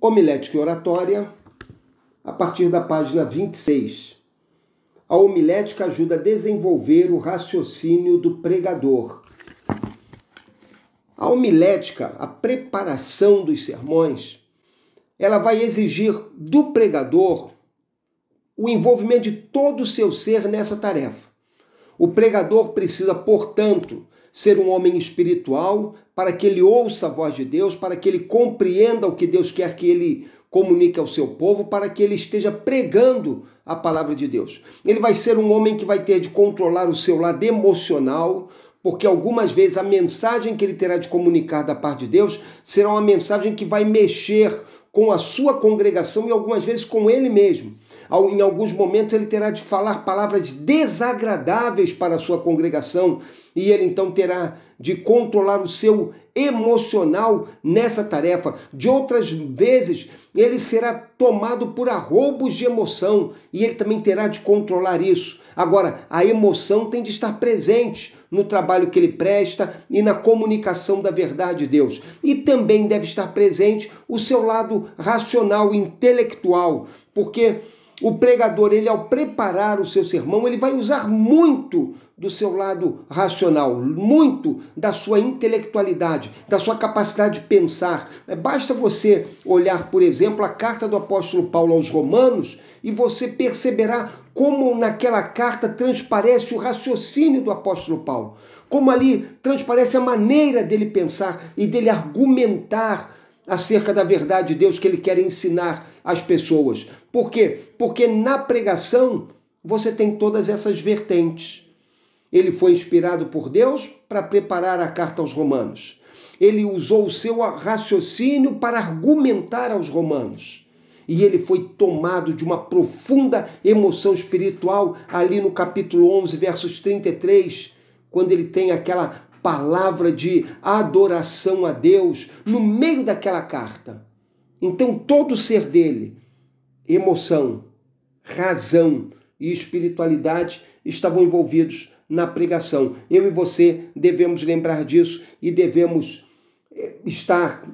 Homilética e oratória, a partir da página 26. A homilética ajuda a desenvolver o raciocínio do pregador. A homilética, a preparação dos sermões, ela vai exigir do pregador o envolvimento de todo o seu ser nessa tarefa. O pregador precisa, portanto, ser um homem espiritual para que ele ouça a voz de Deus, para que ele compreenda o que Deus quer que ele comunique ao seu povo, para que ele esteja pregando a palavra de Deus. Ele vai ser um homem que vai ter de controlar o seu lado emocional, porque algumas vezes a mensagem que ele terá de comunicar da parte de Deus será uma mensagem que vai mexer com a sua congregação e algumas vezes com ele mesmo. Em alguns momentos ele terá de falar palavras desagradáveis para a sua congregação e ele então terá de controlar o seu emocional nessa tarefa. De outras vezes ele será tomado por arroubos de emoção e ele também terá de controlar isso. Agora, a emoção tem de estar presente no trabalho que ele presta e na comunicação da verdade de Deus. E também deve estar presente o seu lado racional, intelectual, porque o pregador, ele ao preparar o seu sermão, ele vai usar muito do seu lado racional, muito da sua intelectualidade, da sua capacidade de pensar. Basta você olhar, por exemplo, a carta do apóstolo Paulo aos Romanos e você perceberá como naquela carta transparece o raciocínio do apóstolo Paulo, como ali transparece a maneira dele pensar e dele argumentar acerca da verdade de Deus que ele quer ensinar às pessoas. Por quê? Porque na pregação você tem todas essas vertentes. Ele foi inspirado por Deus para preparar a carta aos Romanos. Ele usou o seu raciocínio para argumentar aos Romanos. E ele foi tomado de uma profunda emoção espiritual ali no capítulo 11, versos 33, quando ele tem aquela palavra de adoração a Deus no meio daquela carta. Então todo o ser dele, emoção, razão e espiritualidade estavam envolvidos na pregação. Eu e você devemos lembrar disso e devemos estar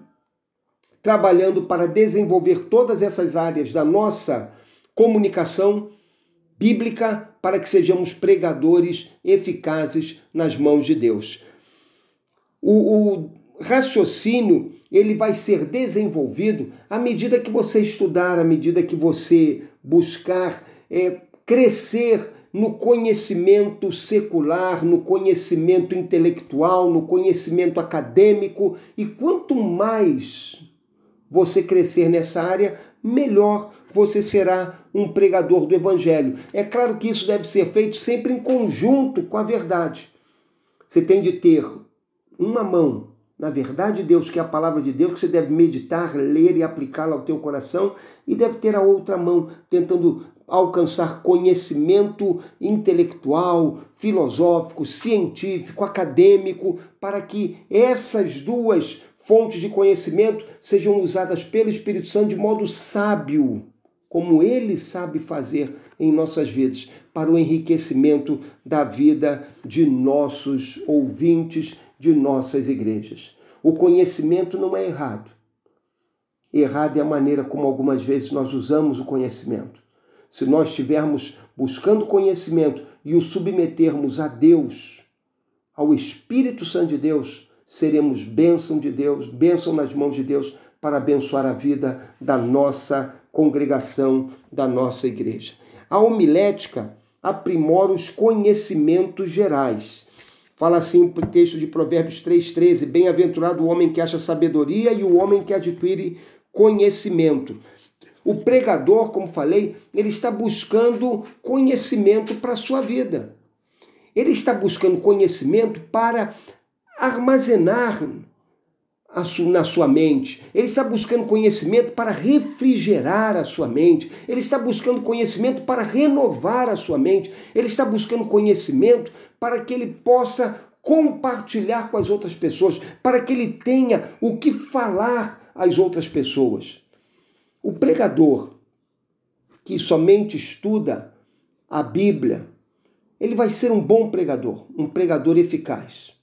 trabalhando para desenvolver todas essas áreas da nossa comunicação bíblica para que sejamos pregadores eficazes nas mãos de Deus. O raciocínio, ele vai ser desenvolvido à medida que você estudar, à medida que você buscar crescer no conhecimento secular, no conhecimento intelectual, no conhecimento acadêmico. E quanto mais você crescer nessa área, melhor você será um pregador do Evangelho. É claro que isso deve ser feito sempre em conjunto com a verdade. Você tem de ter uma mão na verdade de Deus, que é a palavra de Deus, que você deve meditar, ler e aplicá-la ao teu coração, e deve ter a outra mão tentando alcançar conhecimento intelectual, filosófico, científico, acadêmico, para que essas duas fontes de conhecimento sejam usadas pelo Espírito Santo de modo sábio, como Ele sabe fazer em nossas vidas, para o enriquecimento da vida de nossos ouvintes, de nossas igrejas. O conhecimento não é errado. Errado é a maneira como algumas vezes nós usamos o conhecimento. Se nós estivermos buscando conhecimento e o submetermos a Deus, ao Espírito Santo de Deus, seremos bênção de Deus, bênção nas mãos de Deus para abençoar a vida da nossa congregação, da nossa igreja. A homilética aprimora os conhecimentos gerais. Fala assim o texto de Provérbios 3,13, bem-aventurado o homem que acha sabedoria e o homem que adquire conhecimento. O pregador, como falei, ele está buscando conhecimento para a sua vida. Ele está buscando conhecimento para armazenar na sua mente. Ele está buscando conhecimento para refrigerar a sua mente. Ele está buscando conhecimento para renovar a sua mente. Ele está buscando conhecimento para que ele possa compartilhar com as outras pessoas, para que ele tenha o que falar às outras pessoas. O pregador que somente estuda a Bíblia, ele vai ser um bom pregador, um pregador eficaz.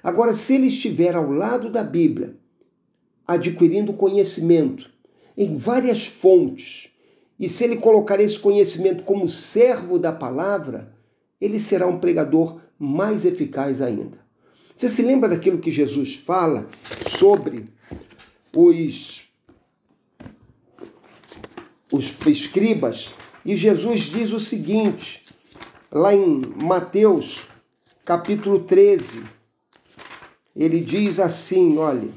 Agora, se ele estiver ao lado da Bíblia, adquirindo conhecimento, em várias fontes. E se ele colocar esse conhecimento como servo da palavra, ele será um pregador mais eficaz ainda. Você se lembra daquilo que Jesus fala sobre os escribas? E Jesus diz o seguinte, lá em Mateus, capítulo 13, ele diz assim, olha,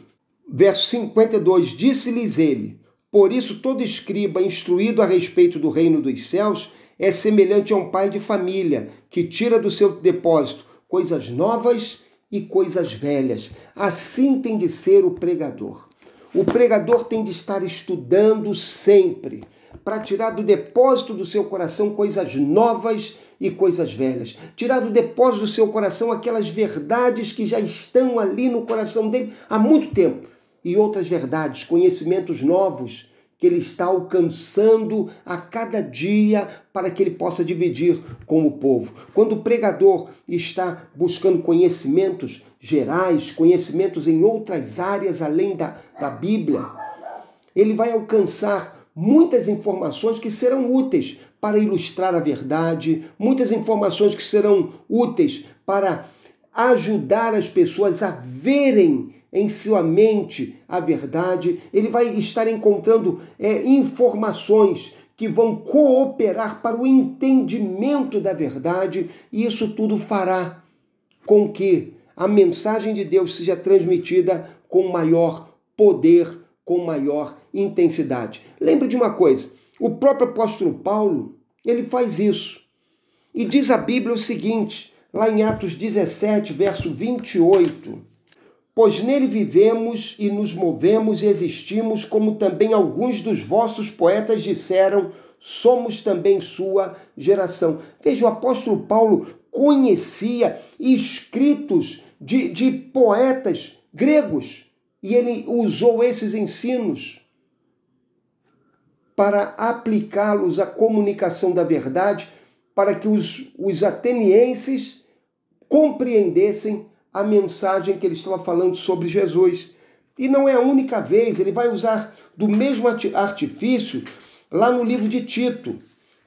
verso 52, disse-lhes ele, por isso todo escriba instruído a respeito do reino dos céus é semelhante a um pai de família que tira do seu depósito coisas novas e coisas velhas. Assim tem de ser o pregador. O pregador tem de estar estudando sempre para tirar do depósito do seu coração coisas novas e coisas velhas. Tirar do depósito do seu coração aquelas verdades que já estão ali no coração dele há muito tempo. E outras verdades, conhecimentos novos que ele está alcançando a cada dia para que ele possa dividir com o povo. Quando o pregador está buscando conhecimentos gerais, conhecimentos em outras áreas além da Bíblia, ele vai alcançar muitas informações que serão úteis para ilustrar a verdade, muitas informações que serão úteis para ajudar as pessoas a verem em sua mente a verdade. Ele vai estar encontrando informações que vão cooperar para o entendimento da verdade, e isso tudo fará com que a mensagem de Deus seja transmitida com maior poder, com maior intensidade. Lembre de uma coisa, o próprio apóstolo Paulo, ele faz isso. E diz a Bíblia o seguinte, lá em Atos 17, verso 28, pois nele vivemos e nos movemos e existimos, como também alguns dos vossos poetas disseram, somos também sua geração. Veja, o apóstolo Paulo conhecia escritos de poetas gregos e ele usou esses ensinos para aplicá-los à comunicação da verdade, para que os atenienses compreendessem a mensagem que ele estava falando sobre Jesus. E não é a única vez, ele vai usar do mesmo artifício lá no livro de Tito,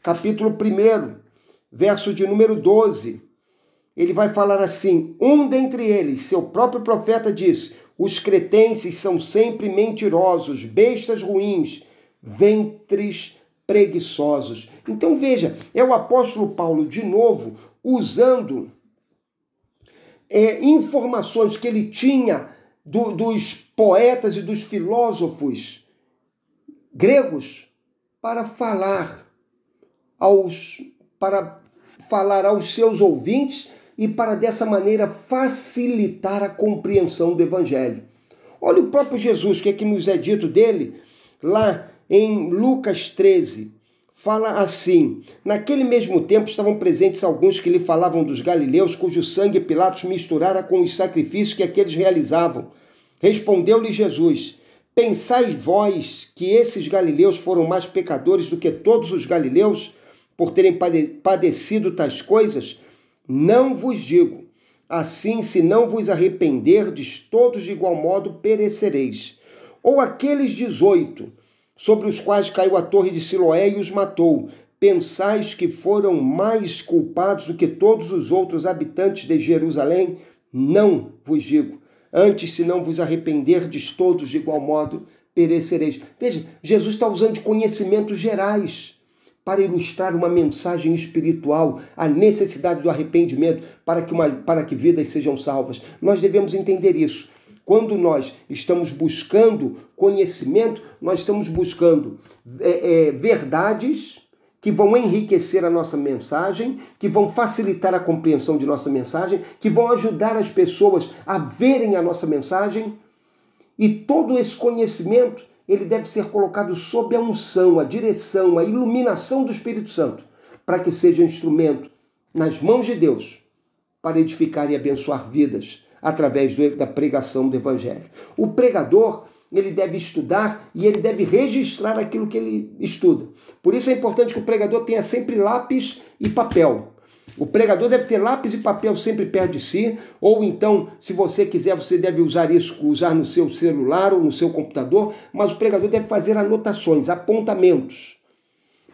capítulo 1, verso de número 12. Ele vai falar assim, um dentre eles, seu próprio profeta, diz, os cretenses são sempre mentirosos, bestas ruins, ventres preguiçosos. Então veja, é o apóstolo Paulo de novo usando informações que ele tinha dos poetas e dos filósofos gregos para falar aos seus ouvintes e para dessa maneira facilitar a compreensão do evangelho. Olha o próprio Jesus, o que é que nos é dito dele lá em Lucas 13. Fala assim, naquele mesmo tempo estavam presentes alguns que lhe falavam dos galileus, cujo sangue Pilatos misturara com os sacrifícios que aqueles realizavam. Respondeu-lhe Jesus, pensais vós que esses galileus foram mais pecadores do que todos os galileus, por terem padecido tais coisas? Não vos digo. Assim, se não vos arrependerdes, todos de igual modo perecereis. Ou aqueles 18, sobre os quais caiu a torre de Siloé e os matou, pensais que foram mais culpados do que todos os outros habitantes de Jerusalém? Não vos digo. Antes, se não vos arrependerdes, todos de igual modo perecereis. Veja, Jesus está usando de conhecimentos gerais para ilustrar uma mensagem espiritual, a necessidade do arrependimento para que vidas sejam salvas. Nós devemos entender isso. Quando nós estamos buscando conhecimento, nós estamos buscando verdades que vão enriquecer a nossa mensagem, que vão facilitar a compreensão de nossa mensagem, que vão ajudar as pessoas a verem a nossa mensagem. E todo esse conhecimento, ele deve ser colocado sob a unção, a direção, a iluminação do Espírito Santo, para que seja um instrumento nas mãos de Deus para edificar e abençoar vidas através da pregação do Evangelho. O pregador, ele deve estudar e ele deve registrar aquilo que ele estuda. Por isso é importante que o pregador tenha sempre lápis e papel. O pregador deve ter lápis e papel sempre perto de si, ou então, se você quiser, você deve usar no seu celular ou no seu computador, mas o pregador deve fazer anotações, apontamentos,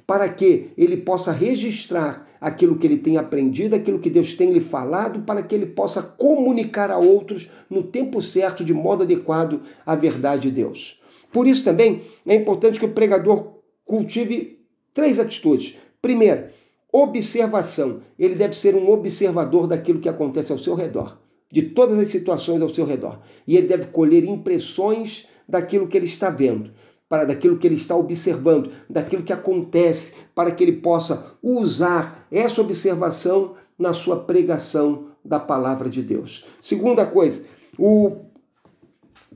para que ele possa registrar aquilo que ele tem aprendido, aquilo que Deus tem lhe falado, para que ele possa comunicar a outros no tempo certo, de modo adequado, a verdade de Deus. Por isso também é importante que o pregador cultive 3 atitudes. Primeiro, observação. Ele deve ser um observador daquilo que acontece ao seu redor, de todas as situações ao seu redor. E ele deve colher impressões daquilo que ele está vendo, daquilo que ele está observando, daquilo que acontece, para que ele possa usar essa observação na sua pregação da palavra de Deus. Segunda coisa, o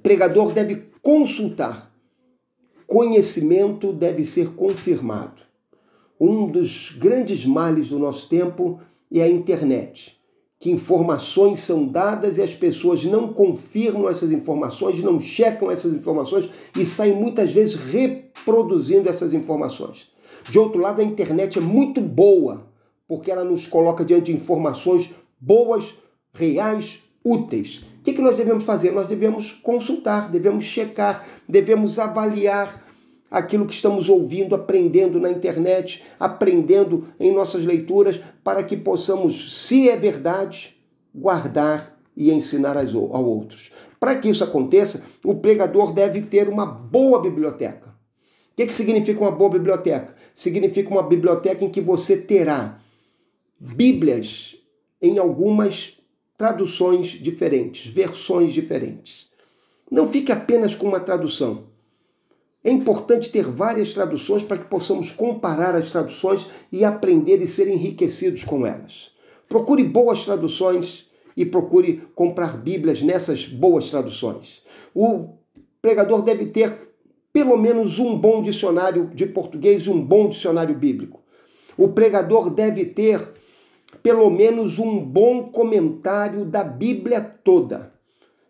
pregador deve consultar. Conhecimento deve ser confirmado. Um dos grandes males do nosso tempo é a internet, que informações são dadas e as pessoas não confirmam essas informações, não checam essas informações e saem muitas vezes reproduzindo essas informações. De outro lado, a internet é muito boa, porque ela nos coloca diante de informações boas, reais, úteis. O que nós devemos fazer? Nós devemos consultar, devemos checar, devemos avaliar aquilo que estamos ouvindo, aprendendo na internet, aprendendo em nossas leituras, para que possamos, se é verdade, guardar e ensinar a outros. Para que isso aconteça, o pregador deve ter uma boa biblioteca. O que significa uma boa biblioteca? Significa uma biblioteca em que você terá Bíblias em algumas traduções diferentes, versões diferentes. Não fique apenas com uma tradução. É importante ter várias traduções para que possamos comparar as traduções e aprender e ser enriquecidos com elas. Procure boas traduções e procure comprar Bíblias nessas boas traduções. O pregador deve ter pelo menos um bom dicionário de português e um bom dicionário bíblico. O pregador deve ter pelo menos um bom comentário da Bíblia toda.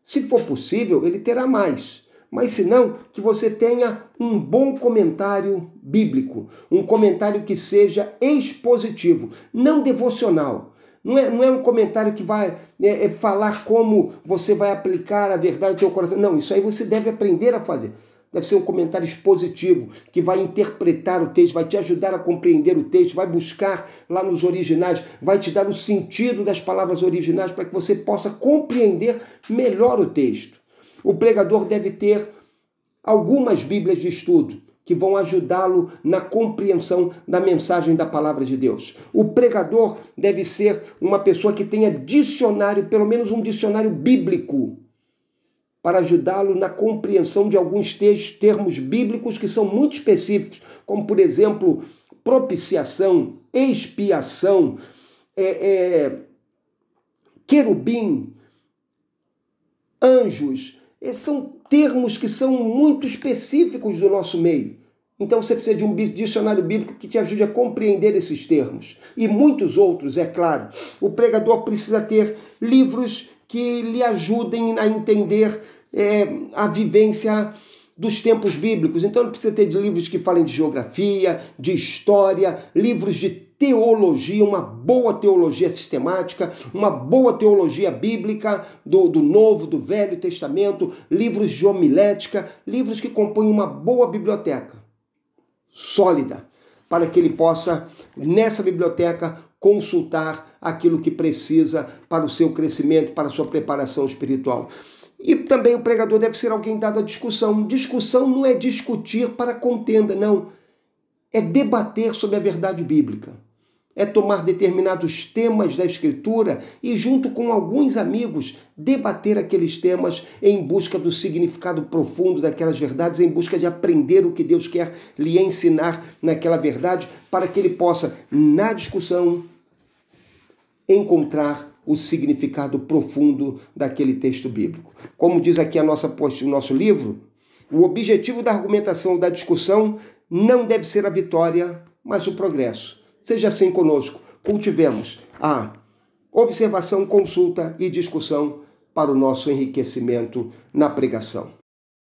Se for possível, ele terá mais. Mas se não, que você tenha um bom comentário bíblico, um comentário que seja expositivo, não devocional. Não é um comentário que vai falar como você vai aplicar a verdade no teu coração. Não, isso aí você deve aprender a fazer. Deve ser um comentário expositivo, que vai interpretar o texto, vai te ajudar a compreender o texto, vai buscar lá nos originais, vai te dar o sentido das palavras originais para que você possa compreender melhor o texto. O pregador deve ter algumas Bíblias de estudo que vão ajudá-lo na compreensão da mensagem da palavra de Deus. O pregador deve ser uma pessoa que tenha dicionário, pelo menos um dicionário bíblico, para ajudá-lo na compreensão de alguns termos bíblicos que são muito específicos, como, por exemplo, propiciação, expiação, querubim, anjos. Esses são termos que são muito específicos do nosso meio. Então você precisa de um dicionário bíblico que te ajude a compreender esses termos. E muitos outros, é claro. O pregador precisa ter livros que lhe ajudem a entender a vivência dos tempos bíblicos. Então ele precisa ter livros que falem de geografia, de história, livros de teologia, uma boa teologia sistemática, uma boa teologia bíblica do Novo, do Velho Testamento, livros de homilética, livros que compõem uma boa biblioteca sólida, para que ele possa, nessa biblioteca, consultar aquilo que precisa para o seu crescimento, para a sua preparação espiritual. E também o pregador deve ser alguém dado à discussão. Discussão não é discutir para contenda, não. É debater sobre a verdade bíblica. É tomar determinados temas da Escritura e, junto com alguns amigos, debater aqueles temas em busca do significado profundo daquelas verdades, em busca de aprender o que Deus quer lhe ensinar naquela verdade, para que ele possa, na discussão, encontrar o significado profundo daquele texto bíblico. Como diz aqui o nosso livro, o objetivo da argumentação ou da discussão não deve ser a vitória, mas o progresso. Seja assim conosco, cultivemos a observação, consulta e discussão para o nosso enriquecimento na pregação.